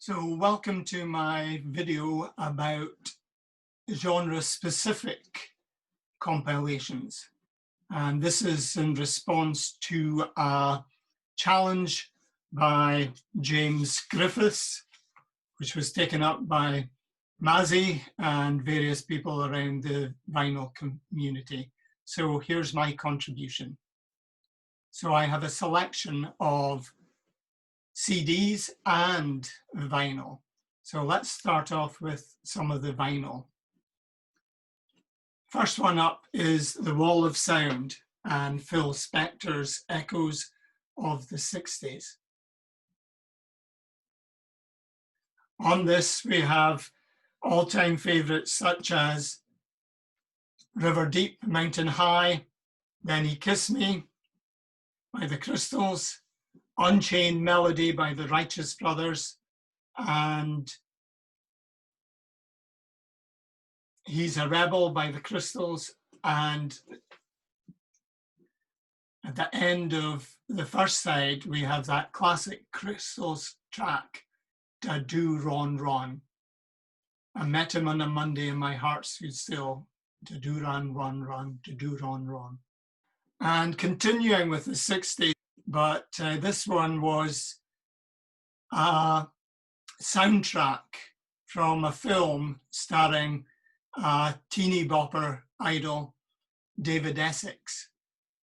So welcome to my video about genre-specific compilations. And this is in response to a challenge by James Griffiths, which was taken up by Mazzy and various people around the vinyl community. So here's my contribution. So I have a selection of CDs and vinyl. So let's start off with some of the vinyl. First one up is The Wall of Sound and Phil Spector's Echoes of the 60s. On this we have all-time favorites such as River Deep, Mountain High, Then He Kissed Me by the Crystals, Unchained Melody by the Righteous Brothers, and He's a Rebel by the Crystals. And at the end of the first side, we have that classic Crystals track, Da Do Ron Ron. I met him on a Monday and my heart stood still. Da do ron ron ron, da do ron ron. And continuing with the 60s, but this one was a soundtrack from a film starring teeny bopper idol David Essex.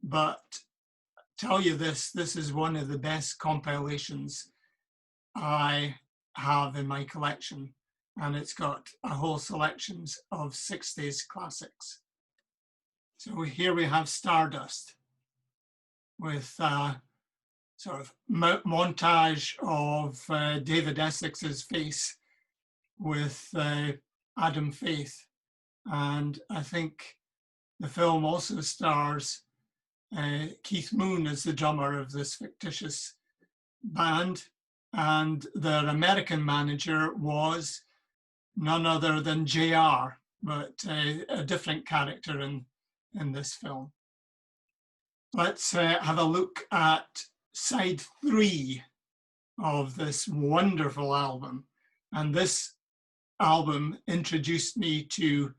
But tell you this is one of the best compilations I have in my collection, and it's got a whole selections of 60s classics. So here we have Stardust with sort of montage of David Essex's face with Adam Faith. And I think the film also stars Keith Moon as the drummer of this fictitious band. And their American manager was none other than JR, but a different character in this film. Let's have a look at side 3 of this wonderful album. And this album introduced me to,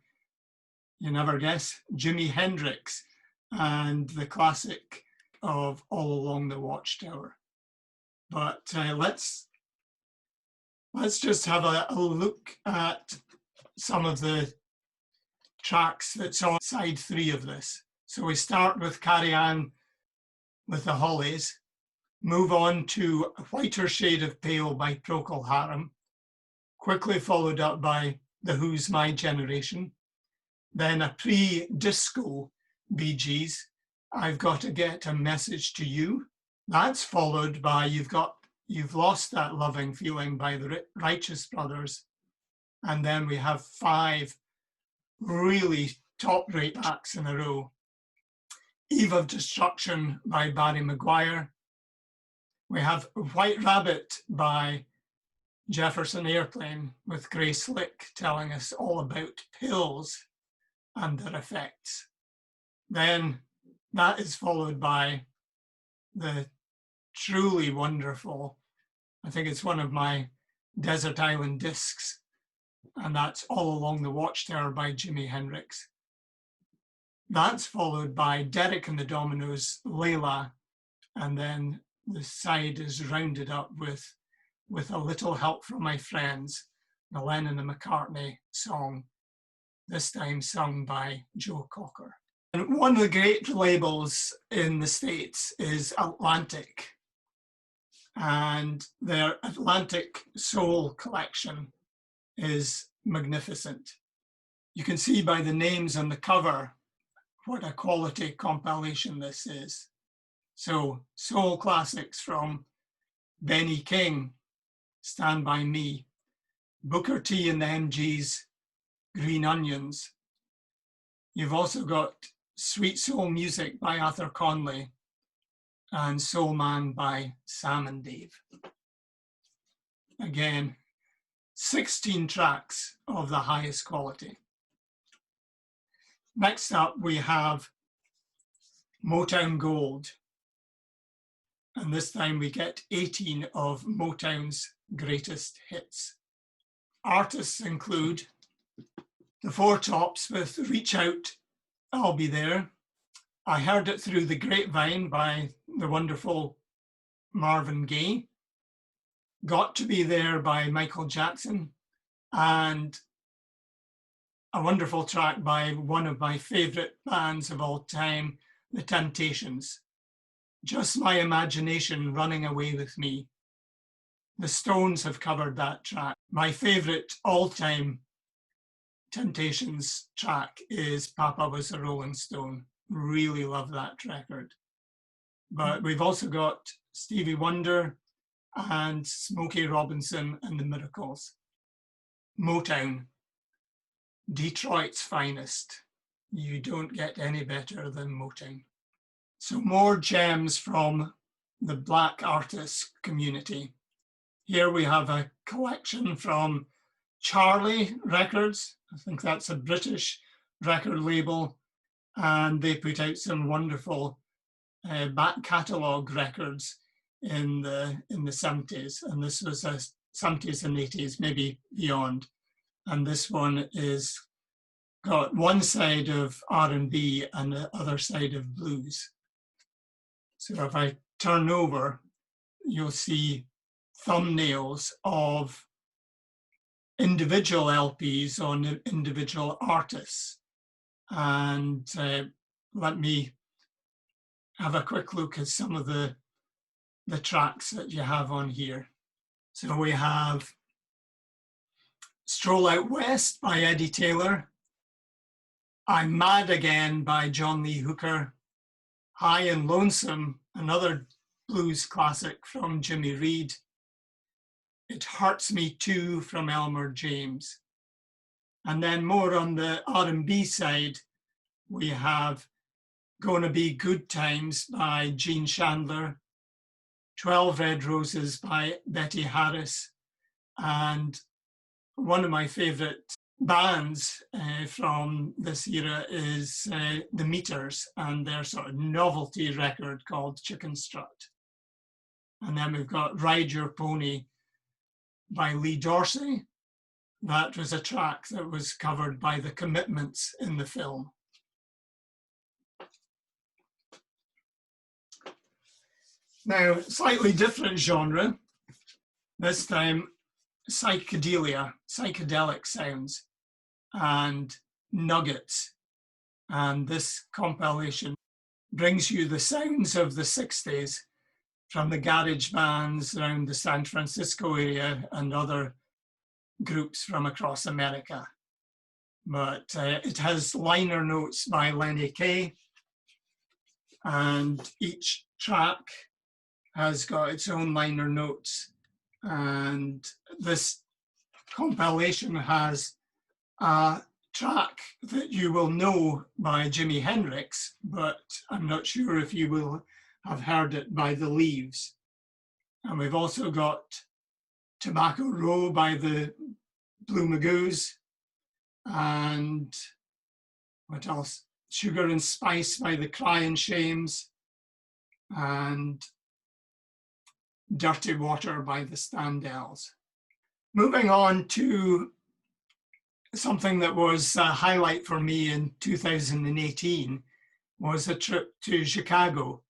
you never guess, Jimi Hendrix and the classic of All Along the Watchtower. But let's just have a look at some of the tracks that's on side 3 of this. So we start with Carry On with the Hollies, move on to A Whiter Shade of Pale by Procol Harum, quickly followed up by The Who's My Generation, then a pre-disco Bee Gees, I've Got to Get a Message to You. That's followed by You've Lost That Loving Feeling by the Righteous Brothers. And then we have 5 really top-rate acts in a row. Eve of Destruction by Barry Maguire. We have White Rabbit by Jefferson Airplane with Grace Slick telling us all about pills and their effects. Then that is followed by the truly wonderful, I think it's one of my Desert Island discs, and that's All Along the Watchtower by Jimi Hendrix. That's followed by Derek and the Dominos, Layla, and then the side is rounded up with A Little Help from My Friends, the Lennon and McCartney song, this time sung by Joe Cocker. And one of the great labels in the States is Atlantic, and their Atlantic Soul collection is magnificent. You can see by the names on the cover what a quality compilation this is. So soul classics from Benny King, Stand By Me, Booker T and the MGs, Green Onions. You've also got Sweet Soul Music by Arthur Conley and Soul Man by Sam and Dave. Again, 16 tracks of the highest quality. Next up, we have Motown Gold. And this time we get 18 of Motown's greatest hits. Artists include the Four Tops with Reach Out, I'll Be There. I Heard It Through the Grapevine by the wonderful Marvin Gaye. Got to Be There by Michael Jackson. And a wonderful track by one of my favorite bands of all time, The Temptations. Just My Imagination Running Away With Me. The Stones have covered that track. My favorite all-time Temptations track is Papa Was a Rolling Stone. Really love that record. But we've also got Stevie Wonder and Smokey Robinson and the Miracles. Motown, Detroit's finest. You don't get any better than Motown. So more gems from the Black artists community. Here we have a collection from Charlie Records. I think that's a British record label, and they put out some wonderful back catalogue records in the 70s, and this was the 70s and 80s, maybe beyond. And this one is got one side of R&B and the other side of blues. So if I turn over, you'll see thumbnails of individual LPs on individual artists. And let me have a quick look at some of the tracks that you have on here. So we have Stroll Out West by Eddie Taylor, I'm Mad Again by John Lee Hooker, High and Lonesome, another blues classic from Jimmy Reed, It Hurts Me Too from Elmer James. And then more on the R&B side, we have Gonna Be Good Times by Gene Chandler, 12 Red Roses by Betty Harris, and one of my favorite bands from this era is the Meters and their sort of novelty record called Chicken Strut. And then we've got Ride Your Pony by Lee Dorsey. That was a track that was covered by the Commitments in the film. Now, slightly different genre, this time psychedelia, psychedelic sounds, and nuggets. And this compilation brings you the sounds of the 60s from the garage bands around the San Francisco area and other groups from across America. But it has liner notes by Lenny Kaye, and each track has got its own liner notes. And this compilation has a track that you will know by Jimi Hendrix, but I'm not sure if you will have heard it by The Leaves. And we've also got Tobacco Row by the Blue Magoos, and what else? Sugar and Spice by the Crying Shames, and Dirty Water by the Standells. Moving on to something that was a highlight for me in 2018 was a trip to Chicago.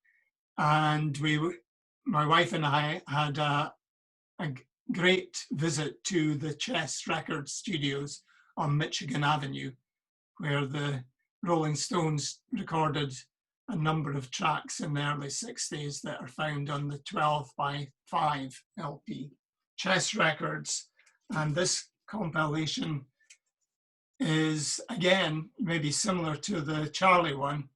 And my wife and I had a great visit to the Chess Record Studios on Michigan Avenue, where the Rolling Stones recorded a number of tracks in the early 60s that are found on the 12x5 LP. Chess Records, and this compilation is, again, maybe similar to the Charlie one.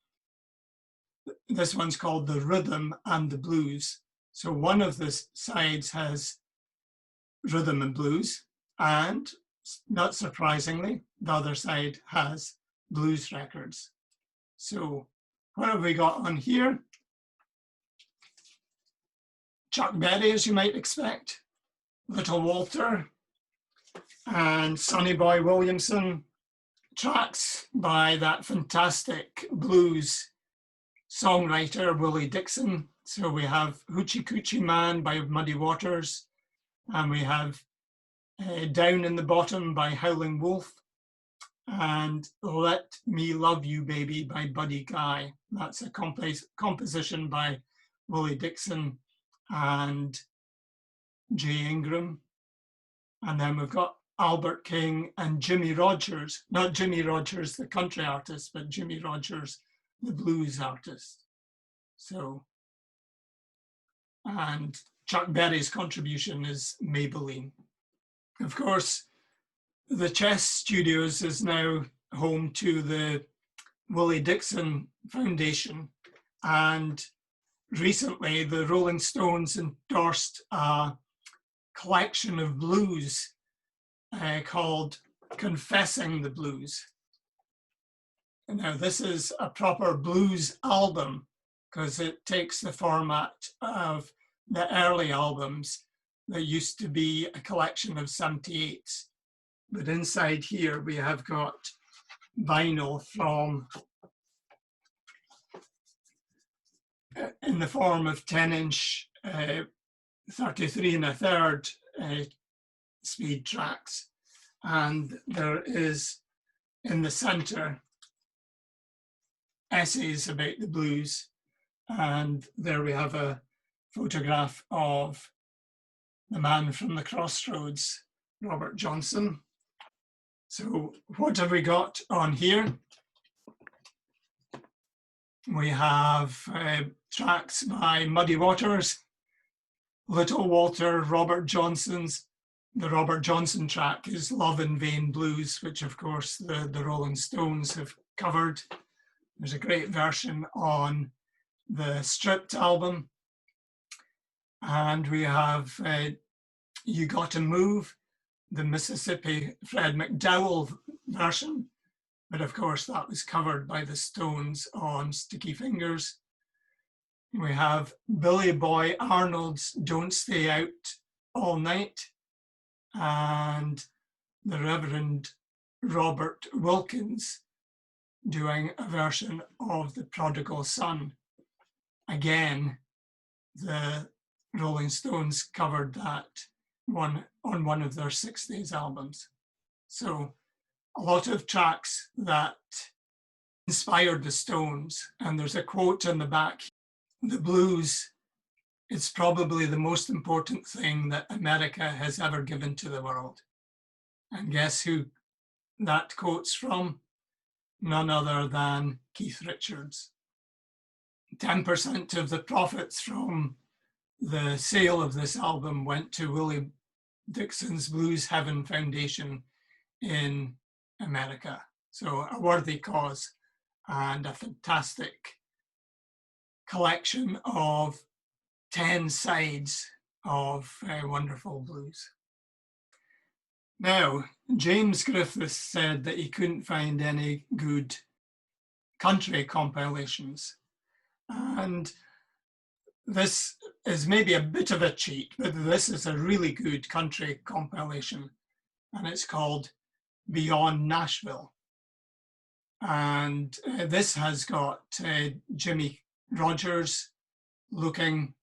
This one's called The Rhythm and the Blues. So one of the sides has rhythm and blues, and not surprisingly, the other side has blues records. So what have we got on here? Chuck Berry, as you might expect, Little Walter, and Sonny Boy Williamson, tracks by that fantastic blues songwriter, Willie Dixon. So we have Hoochie Coochie Man by Muddy Waters, And we have Down in the Bottom by Howling Wolf, and Let Me Love You Baby by Buddy Guy. That's a composition by Willie Dixon and Jay Ingram. And then we've got Albert King and Jimmy Rogers, not Jimmy Rogers, the country artist, but Jimmy Rogers, the blues artist. So, and Chuck Berry's contribution is Maybelline. Of course, the Chess Studios is now home to the Willie Dixon Foundation. And recently, the Rolling Stones endorsed a collection of blues called Confessing the Blues. Now, this is a proper blues album because it takes the format of the early albums that used to be a collection of 78s. But inside here, we have got vinyl from, in the form of 10-inch 33 1/3 speed tracks. And there is, in the center, essays about the blues. And there we have a photograph of the man from the Crossroads, Robert Johnson. So what have we got on here? We have tracks by Muddy Waters, Little Walter, Robert Johnson's. The Robert Johnson track is Love in Vain Blues, which of course the Rolling Stones have covered. There's a great version on the Stripped album. And we have You Gotta Move, the Mississippi Fred McDowell version. But of course, that was covered by the Stones on Sticky Fingers. We have Billy Boy Arnold's Don't Stay Out All Night, and the Reverend Robert Wilkins doing a version of The Prodigal Son. Again, the Rolling Stones covered that one on one of their 60s albums. So a lot of tracks that inspired the Stones. And there's a quote on the back: the blues is probably the most important thing that America has ever given to the world. And guess who that quote's from? None other than Keith Richards. 10% of the profits from the sale of this album went to Willie Dixon's Blues Heaven Foundation in America. So a worthy cause and a fantastic collection of 10 sides of wonderful blues. Now, James Griffiths said that he couldn't find any good country compilations. And this is maybe a bit of a cheat, but this is a really good country compilation. And it's called Beyond Nashville. And this has got Jimmy Rogers looking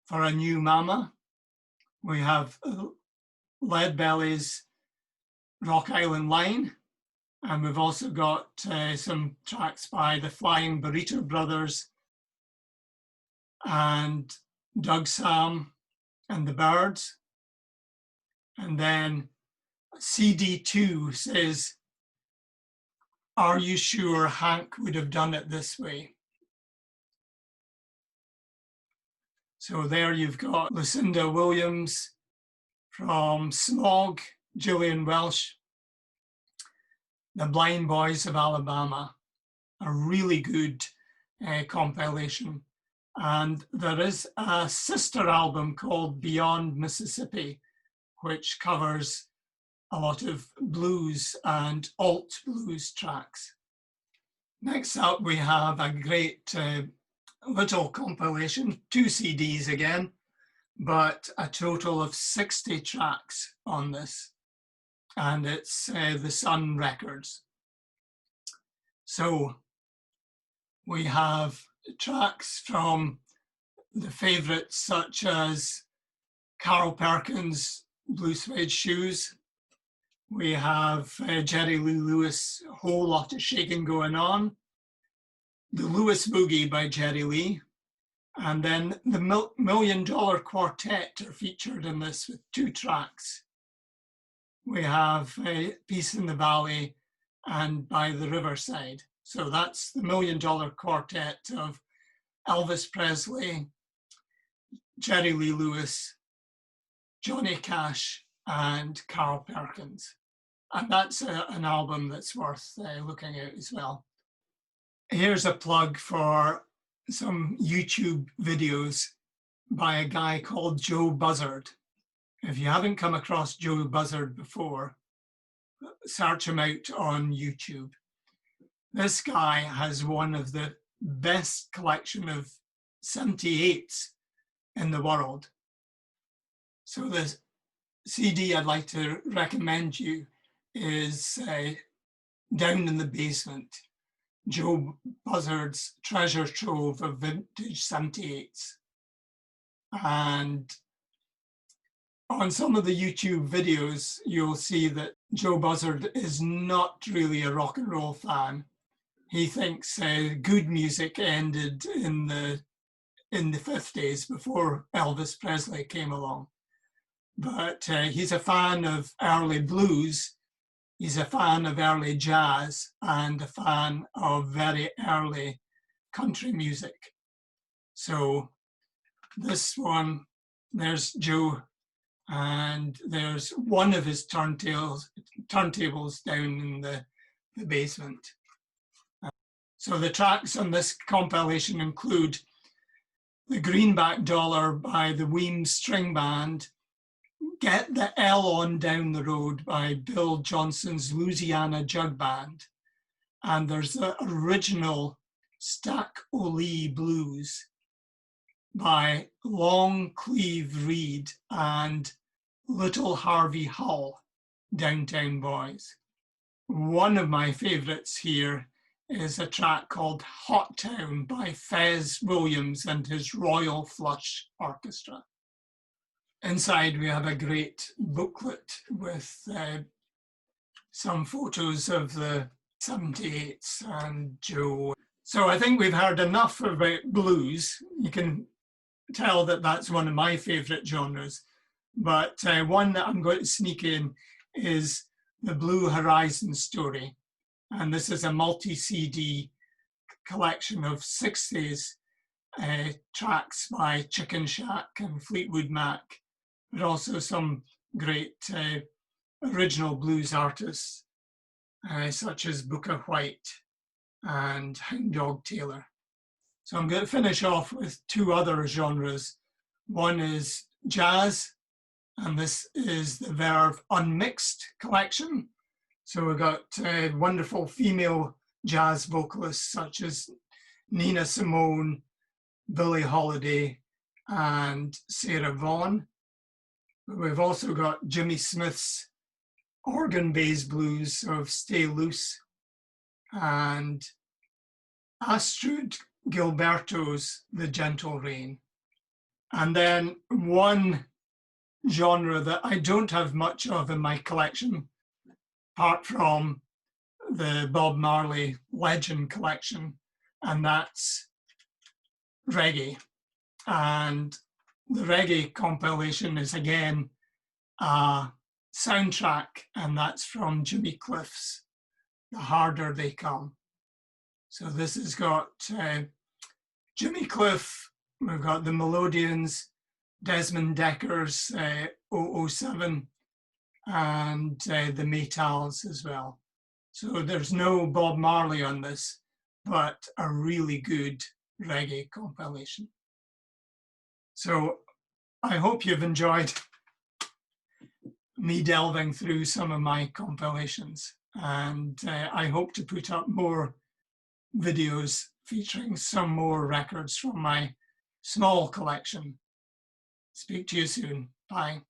for a new mama. We have Leadbelly's Rock Island Line. And we've also got some tracks by the Flying Burrito Brothers and Doug Sam and the Birds. And then CD2 says, are you sure Hank would have done it this way? So there you've got Lucinda Williams from Smog, Gillian Welsh, The Blind Boys of Alabama, a really good compilation. And there is a sister album called Beyond Mississippi, which covers a lot of blues and alt blues tracks. Next up, we have a great little compilation, 2 CDs again, but a total of 60 tracks on this. And it's the Sun Records. So we have tracks from the favorites such as Carol Perkins blue suede shoes. We have Jerry Lee Lewis, a whole lot of shaking going on. The Lewis Boogie by Jerry Lee. And then the $1 Million Quartet are featured in this with 2 tracks. We have Peace in the Valley and By the Riverside. So that's the $1 Million Quartet of Elvis Presley, Jerry Lee Lewis, Johnny Cash, and Carl Perkins. And that's an album that's worth looking at as well. Here's a plug for some YouTube videos by a guy called Joe Buzzard. If you haven't come across Joe Buzzard before, search him out on YouTube. This guy has one of the best collection of 78s in the world. So the CD I'd like to recommend you is Down in the Basement, Joe Buzzard's treasure trove of vintage 78s. And on some of the YouTube videos, you'll see that Joe Buzzard is not really a rock and roll fan. He thinks good music ended in the 50s before Elvis Presley came along. But he's a fan of early blues, he's a fan of early jazz, and a fan of very early country music. So this one, there's Joe, and there's one of his turntables down in the basement. So the tracks on this compilation include The Greenback Dollar by the Weems String Band, Get the L On Down the Road by Bill Johnson's Louisiana Jug Band, and there's the original Stack O'Lee Blues by Long Cleve Reed and Little Harvey Hull, Downtown Boys. One of my favorites here is a track called Hot Town by Fez Williams and his Royal Flush Orchestra. Inside we have a great booklet with some photos of the 78s and Joe. So I think we've heard enough about blues. You can tell that that's one of my favorite genres, but one that I'm going to sneak in is the Blue Horizon Story. And this is a multi-CD collection of 60s tracks by Chicken Shack and Fleetwood Mac, but also some great original blues artists such as Booker White and Hound Dog Taylor. So I'm going to finish off with 2 other genres. One is jazz, and this is the Verve Unmixed collection. So we've got wonderful female jazz vocalists such as Nina Simone, Billie Holiday, and Sarah Vaughan. But we've also got Jimmy Smith's organ-based blues of Stay Loose, and Astrud Gilberto's The Gentle Rain. And then one genre that I don't have much of in my collection, apart from the Bob Marley Legend collection, and that's reggae. And the reggae compilation is again a soundtrack, and that's from Jimmy Cliff's The Harder They Come. So this has got Jimmy Cliff, we've got the Melodians, Desmond Decker's 007, and the Maytals as well. So there's no Bob Marley on this, but a really good reggae compilation. So I hope you've enjoyed me delving through some of my compilations, and I hope to put up more videos featuring some more records from my small collection. Speak to you soon. Bye.